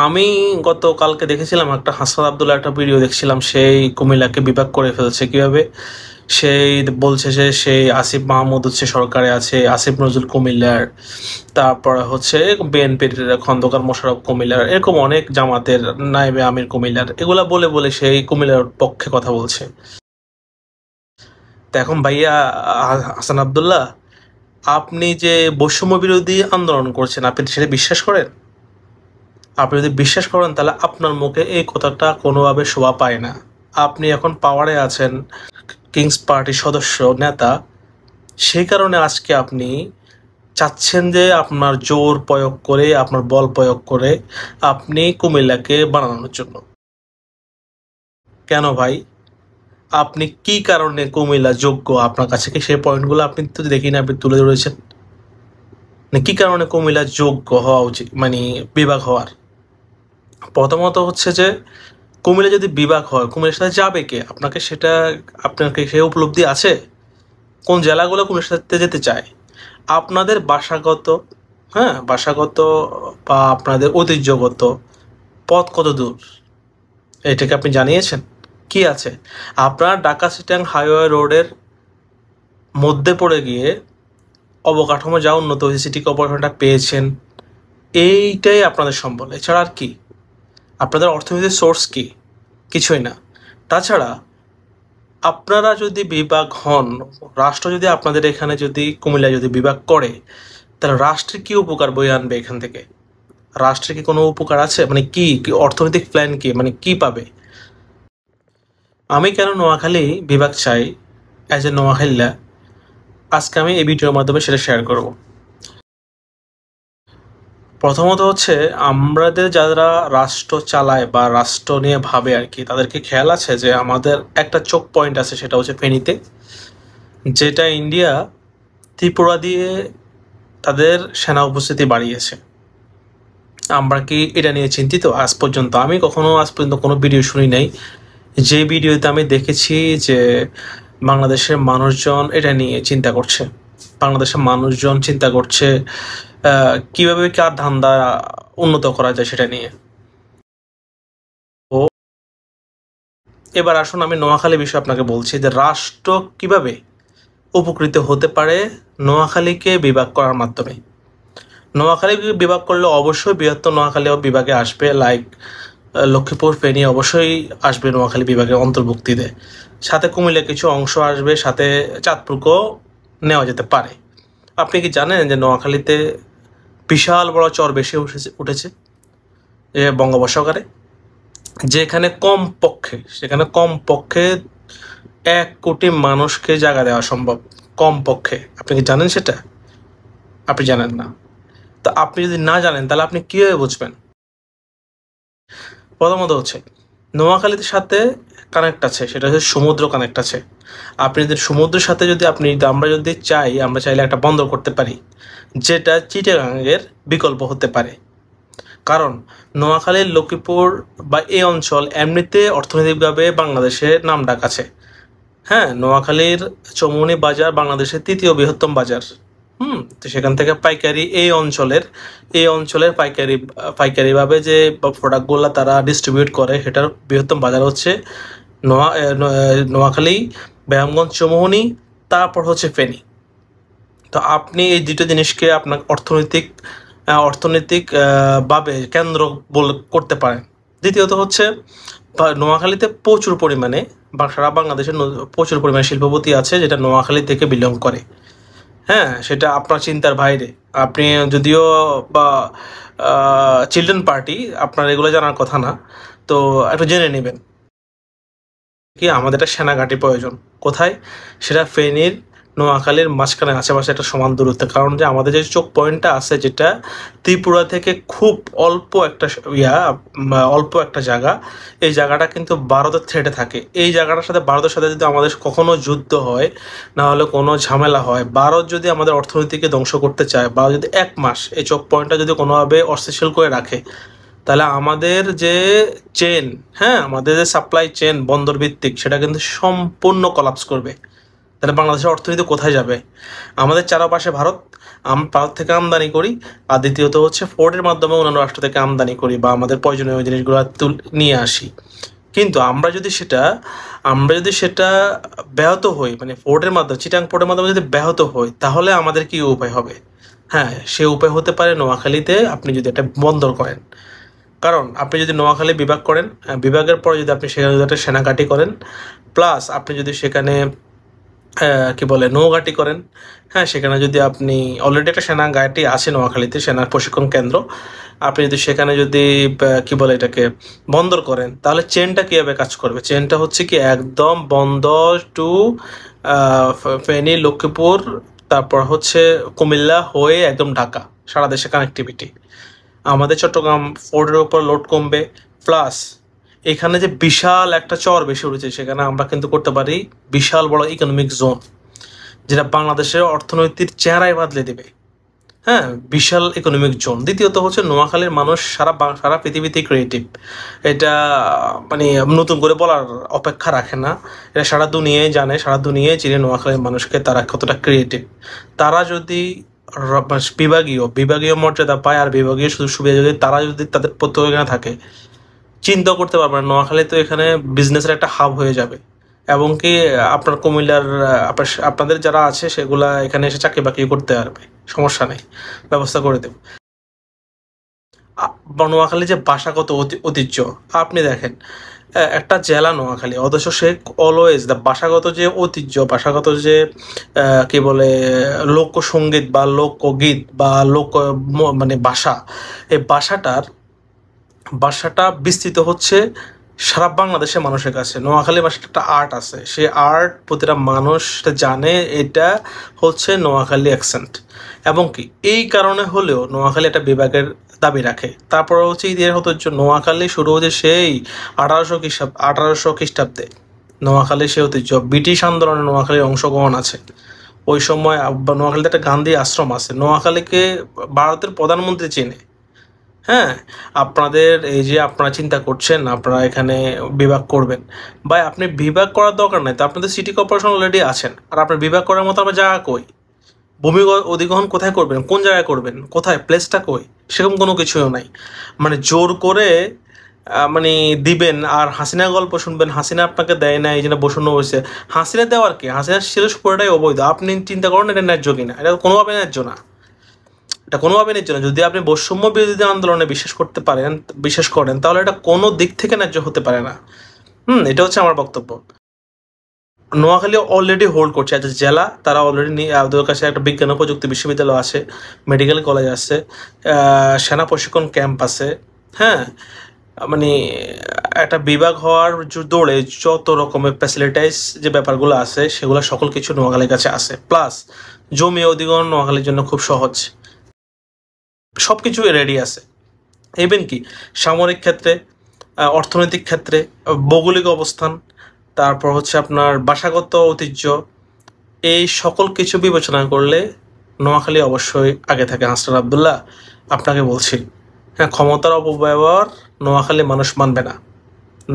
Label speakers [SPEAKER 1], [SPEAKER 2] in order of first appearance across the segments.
[SPEAKER 1] আমি গতকালকে দেখেছিলাম একটা হাসান আব্দুল্লাহ একটা ভিডিও দেখছিলাম, সেই কুমিল্লাকে বিভাগ করে ফেলছে কিভাবে। সেই বলছে যে সেই আসিফ মাহমুদ হচ্ছে সরকারে আছে, আসিফ নজরুল কুমিল্লার, তারপরে হচ্ছে বিএনপির খন্দকার মোশাররফ কুমিল্লার, এরকম অনেক জামাতের নায়েবে আমির কুমিল্লার, এগুলা বলে বলে সেই কুমিল্লার পক্ষে কথা বলছে। তো এখন ভাইয়া হাসান আব্দুল্লাহ, আপনি যে বৈষম্য বিরোধী আন্দোলন করছেন, আপনি সেটা বিশ্বাস করেন? আপনি যদি বিশ্বাস করেন তাহলে আপনার মুখে এই কথাটা কোনোভাবে শোভা পায় না। আপনি এখন পাওয়ারে আছেন, কিংস পার্টির সদস্য নেতা, সেই কারণে আজকে আপনি চাচ্ছেন যে আপনার জোর প্রয়োগ করে, আপনার বল প্রয়োগ করে আপনি কুমিল্লাকে বানানোর জন্য। কেন ভাই? আপনি কি কারণে কুমিল্লা যোগ্য? আপনার কাছে কি সেই পয়েন্টগুলো আপনি তো দেখি না আপনি তুলে ধরেছেন। কি কারণে কুমিল্লা যোগ্য হওয়া উচিত, মানে বিভাগ হওয়ার? প্রথমত হচ্ছে যে কুমিল্লা যদি বিভাগ হয়, কুমিল্লার সাথে যাবে কে? আপনাকে সে উপলব্ধি আছে? কোন জেলাগুলো কুমিল্লার সাথে যেতে চায়? আপনাদের ভাষাগত, হ্যাঁ ভাষাগত বা আপনাদের ঐতিহ্যগত পথ কত দূর, এটাকে আপনি জানিয়েছেন? কি আছে? আপনার ঢাকা চিটাগাং হাইওয়ে রোডের মধ্যে পড়ে গিয়ে অবকাঠামো যা উন্নত হয়েছে, সিটি কর্পোরেশনটা পেয়েছেন, এইটাই আপনাদের সম্বল। এছাড়া আর কি? আপনাদের অর্থনীতির সোর্স কি? কিছুই না। তাছাড়া আপনারা যদি বিভাগ হন, রাষ্ট্র যদি আপনাদের এখানে যদি কুমিল্লায় যদি বিভাগ করে, তাহলে রাষ্ট্রের কি উপকার বয়ে আনবে এখান থেকে? রাষ্ট্রের কি কোনো উপকার আছে? মানে কি অর্থনৈতিক প্ল্যান কি, মানে কি পাবে? আমি কেন নোয়াখালী বিভাগ চাই অ্যাজ এ নোয়াখালীলা, আজকে আমি এই ভিডিওর মাধ্যমে সেটা শেয়ার করব। প্রথমত হচ্ছে, আমাদের যারা রাষ্ট্র চালায় বা রাষ্ট্র নিয়ে ভাবে আর কি, তাদেরকে খেয়াল আছে যে আমাদের একটা চোখ পয়েন্ট আছে, সেটা হচ্ছে ফেনীতে, যেটা ইন্ডিয়া ত্রিপুরা দিয়ে তাদের সেনা উপস্থিতি বাড়িয়েছে। আমরা কি এটা নিয়ে চিন্তিত? আজ পর্যন্ত আমি আজ পর্যন্ত কোনো ভিডিও শুনি নাই যে ভিডিওতে আমি দেখেছি যে বাংলাদেশের মানুষজন এটা নিয়ে চিন্তা করছে। বাংলাদেশের মানুষজন চিন্তা করছে কিভাবে কার ধান্দা উন্নত করা যায় সেটা নিয়ে। ও এবার আসুন, আমি নোয়াখালী বিষয়ে আপনাকে বলছি যে রাষ্ট্র কিভাবে উপকৃত হতে পারে নোয়াখালীকে বিভাগ করার মাধ্যমে। নোয়াখালী বিভাগ করলে অবশ্যই বৃহত্তর নোয়াখালী বিভাগে আসবে, লাইক লক্ষ্মীপুর ফেনী অবশ্যই আসবে নোয়াখালী বিভাগের অন্তর্ভুক্তিতে, সাথে কুমিল্লা কিছু অংশ আসবে, সাথে চাঁদপুরকেও নেওয়া যেতে পারে। আপনি কি জানেন যে নোয়াখালীতে বিশাল বড় চর বেশি উঠেছে বঙ্গোপসাগরে, সেখানে কম পক্ষে 1 কোটি মানুষকে জায়গা দেওয়া সম্ভব, কম পক্ষে। আপনি কি জানেন সেটা? আপনি জানেন না। তো আপনি যদি না জানেন তাহলে আপনি কিভাবে বুঝবেন? প্রথমত হচ্ছে নোয়াখালীর সাথে কানেক্ট আছে, সেটা হচ্ছে সমুদ্র কানেক্ট আছে। আপনি যদি সমুদ্রের সাথে আমরা যদি চাই, আমরা চাইলে একটা বন্দর করতে পারি, যেটা চিটাগাংয়ের বিকল্প হতে পারে। কারণ নোয়াখালীর লক্ষ্মীপুর বা এই অঞ্চল এমনিতে অর্থনৈতিকভাবে বাংলাদেশের নাম ডাক আছে। হ্যাঁ, নোয়াখালীর চৌমুহনী বাজার বাংলাদেশের 3য় বৃহত্তম বাজার। তো সেখান থেকে এই অঞ্চলের পাইকারিভাবে যে প্রোডাক্টগুলো তারা ডিস্ট্রিবিউট করে, সেটার বৃহত্তম বাজার হচ্ছে নোয়াখালী, ব্যায়ামগঞ্জ, চৌমুহনী, তারপর হচ্ছে ফেনী। তো আপনি এই দুটো জিনিসকে আপনার অর্থনৈতিক ভাবে কেন্দ্র করতে পারেন। দ্বিতীয়ত হচ্ছে নোয়াখালীতে প্রচুর পরিমাণে বা সারা বাংলাদেশের প্রচুর পরিমাণে শিল্পপতি আছে, যেটা নোয়াখালী থেকে বিলং করে। হ্যাঁ, সেটা আপনার চিন্তার বাইরে। আপনি যদিও বা চিলড্রেন পার্টি, আপনার এগুলো জানার কথা না, তো একটু জেনে নেবেন কি আমাদের একটা সেনাঘাঁটি প্রয়োজন। কোথায়? সেটা ফেনীর নোয়াখালীর মাঝখানে আশেপাশে একটা সমান দূরত্বে। কারণ যে আমাদের যে চোখ পয়েন্টটা আছে, যেটা ত্রিপুরা থেকে খুব অল্প একটা জায়গা, এই জায়গাটা কিন্তু ভারতের থ্রেটে থাকে। এই জায়গাটার সাথে ভারতের সাথে যদি আমাদের কখনো যুদ্ধ হয়, না হলে কোনো ঝামেলা হয়, ভারত যদি আমাদের অর্থনীতিকে ধ্বংস করতে চায়, বা যদি 1 মাস এই চোখ পয়েন্টটা যদি কোনোভাবে অস্থিতিশীল করে রাখে, তাহলে আমাদের যে আমাদের যে সাপ্লাই চেন বন্দর ভিত্তিক, সেটা কিন্তু সম্পূর্ণ কলাপস করবে। তাহলে বাংলাদেশের অর্থনীতি কোথায় যাবে? আমাদের চারপাশে ভারত, ভারত থেকে আমদানি করি, আর দ্বিতীয়ত হচ্ছে ফোর্টের মাধ্যমে অন্যান্য রাষ্ট্র থেকে আমদানি করি বা আমাদের প্রয়োজনীয় জিনিসগুলো নিয়ে আসি। কিন্তু আমরা যদি সেটা ব্যাহত হই, মানে ফোর্টের মাধ্যমে, চিটাং পোর্টের মাধ্যমে যদি ব্যাহত হই, তাহলে আমাদের কি উপায় হবে? হ্যাঁ, সে উপায় হতে পারে নোয়াখালীতে আপনি যদি একটা বন্দর করেন। কারণ আপনি যদি নোয়াখালী বিভাগ করেন, বিভাগের পরে যদি আপনি সেখানে যদি একটা সেনাঘাঁটি করেন, প্লাস আপনি যদি সেখানে কি বলে নৌঘাঁটি করেন, হ্যাঁ, সেখানে যদি আপনি অলরেডি একটা সেনা ঘাঁটি আছে নোয়াখালীতে, সেনার প্রশিক্ষণ কেন্দ্র, আপনি যদি সেখানে যদি কি বলে এটাকে বন্দর করেন, তাহলে চেনটা কীভাবে কাজ করবে? চেনটা হচ্ছে কি একদম বন্দর টু ফেনী, লক্ষ্মীপুর, তারপর হচ্ছে কুমিল্লা হয়ে একদম ঢাকা, সারা দেশে কানেক্টিভিটি। আমাদের চট্টগ্রাম ফোর্টের উপর লোড কমবে, প্লাস এখানে যে বিশাল একটা চর বেশি উঠেছে, সেখানে আমরা কিন্তু করতে পারি বিশাল বড় ইকোনমিক জোন, যেটা বাংলাদেশের অর্থনৈতিক চেহারাই বদলে দেবে। হ্যাঁ, বিশাল ইকোনমিক জোন। দ্বিতীয়ত হচ্ছে নোয়াখালীর মানুষ সারা পৃথিবীতে ক্রিয়েটিভ, এটা মানে নতুন করে বলার অপেক্ষা রাখে না, এটা সারা দুনিয়ায় জানে, সারা দুনিয়ায় চিনে নোয়াখালীর মানুষকে তারা কতটা ক্রিয়েটিভ। তারা যদি বিভাগীয় মর্যাদা পায় আর বিভাগীয় সুযোগ সুবিধা যদি তারা যদি তাদের প্রত্যেক থাকে, চিন্তা করতে পারবেন নোয়াখালী তো এখানে বিজনেসের একটা হাব হয়ে যাবে, এবং কি আপনার কুমিল্লার আপনাদের যারা আছে সেগুলা এখানে এসে চাকরি বাকরি করতে পারবে, সমস্যা নেই, ব্যবস্থা করে দেব। নোয়াখালী যে ভাষাগত ঐতিহ্য, আপনি দেখেন একটা জেলা নোয়াখালী, অথচ সে অলওয়েজ ভাষাগত যে ঐতিহ্য, ভাষাগত যে কি বলে লোকসঙ্গীত বা লোকগীত বা মানে ভাষা, এই ভাষাটা বিস্তৃত হচ্ছে সারা বাংলাদেশের মানুষের কাছে। নোয়াখালী ভাষাটা একটা আর্ট আছে, সে আর্ট প্রতিটা মানুষ জানে, এটা হচ্ছে নোয়াখালী অ্যাকসেন্ট। এবং কি এই কারণে হলেও নোয়াখালী একটা বিভাগের দাবি রাখে। তারপর হচ্ছে ইতিহাস ঐতিহ্য, নোয়াখালী শুরু হচ্ছে সেই 1800 খ্রিস্টাব্দে, নোয়াখালী সে ঐতিহ্য। ব্রিটিশ আন্দোলনে নোয়াখালীর অংশগ্রহণ আছে, ওই সময় নোয়াখালীতে একটা গান্ধী আশ্রম আছে, নোয়াখালীকে ভারতের প্রধানমন্ত্রী চেনে। হ্যাঁ, আপনাদের এই যে আপনারা চিন্তা করছেন আপনারা এখানে বিভাগ করবেন, ভাই আপনি বিভাগ করার দরকার নাই তো, আপনাদের সিটি কর্পোরেশন অলরেডি আছেন, আর আপনার বিভাগ করার মতো আপনার জায়গা কই? ভূমি অধিগ্রহণ কোথায় করবেন, কোন জায়গায় করবেন, কোথায় প্লেসটা কই? সেরকম কোনো কিছুও নাই। মানে জোর করে মানে দিবেন, আর হাসিনা গল্প শুনবেন, হাসিনা আপনাকে দেয় না এই জন্য বসানো হয়েছে। হাসিনা দেওয়ার কি, হাসিনা ছিল পুরোটাই অবৈধ। আপনি চিন্তা করেন এটা ন্যায্য কিনা? এটা কোনোভাবে ন্যায্য না, এটা কোনোভাবে ন্যায্য না। যদি আপনি বৈষম্য বিরোধী আন্দোলনে বিশ্বাস করেন, তাহলে এটা কোনো দিক থেকে ন্যায্য হতে পারে না। এটা হচ্ছে আমার বক্তব্য। নোয়াখালী অলরেডি হোল্ড করছে অ্যাজ এ জেলা, তারা অলরেডি ওদের কাছে একটা বিজ্ঞান ও প্রযুক্তি বিশ্ববিদ্যালয় আছে, মেডিকেল কলেজ আছে, সেনা প্রশিক্ষণ ক্যাম্প আছে। হ্যাঁ, মানে একটা বিভাগ হওয়ার দৌড়ে যত রকমের ফ্যাসিলিটাইজ যে ব্যাপারগুলো আছে, সেগুলো সকল কিছু নোয়াখালীর কাছে আছে। প্লাস জমি অধিগ্রহণ নোয়াখালীর জন্য খুব সহজ, সব কিছু রেডি আছে। ইভেন কি সামরিক ক্ষেত্রে, অর্থনৈতিক ক্ষেত্রে, ভৌগোলিক অবস্থান, তারপর হচ্ছে আপনার ভাষাগত ঐতিহ্য, এই সকল কিছু বিবেচনা করলে নোয়াখালী অবশ্যই আগে থাকে। হাসনাত আবদুল্লাহ আপনাকে বলছি, হ্যাঁ, ক্ষমতার অপব্যবহার নোয়াখালী মানুষ মানবে না।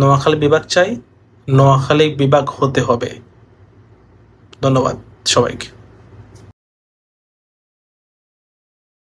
[SPEAKER 1] নোয়াখালী বিভাগ চাই, নোয়াখালী বিভাগ হতে হবে। ধন্যবাদ সবাইকে।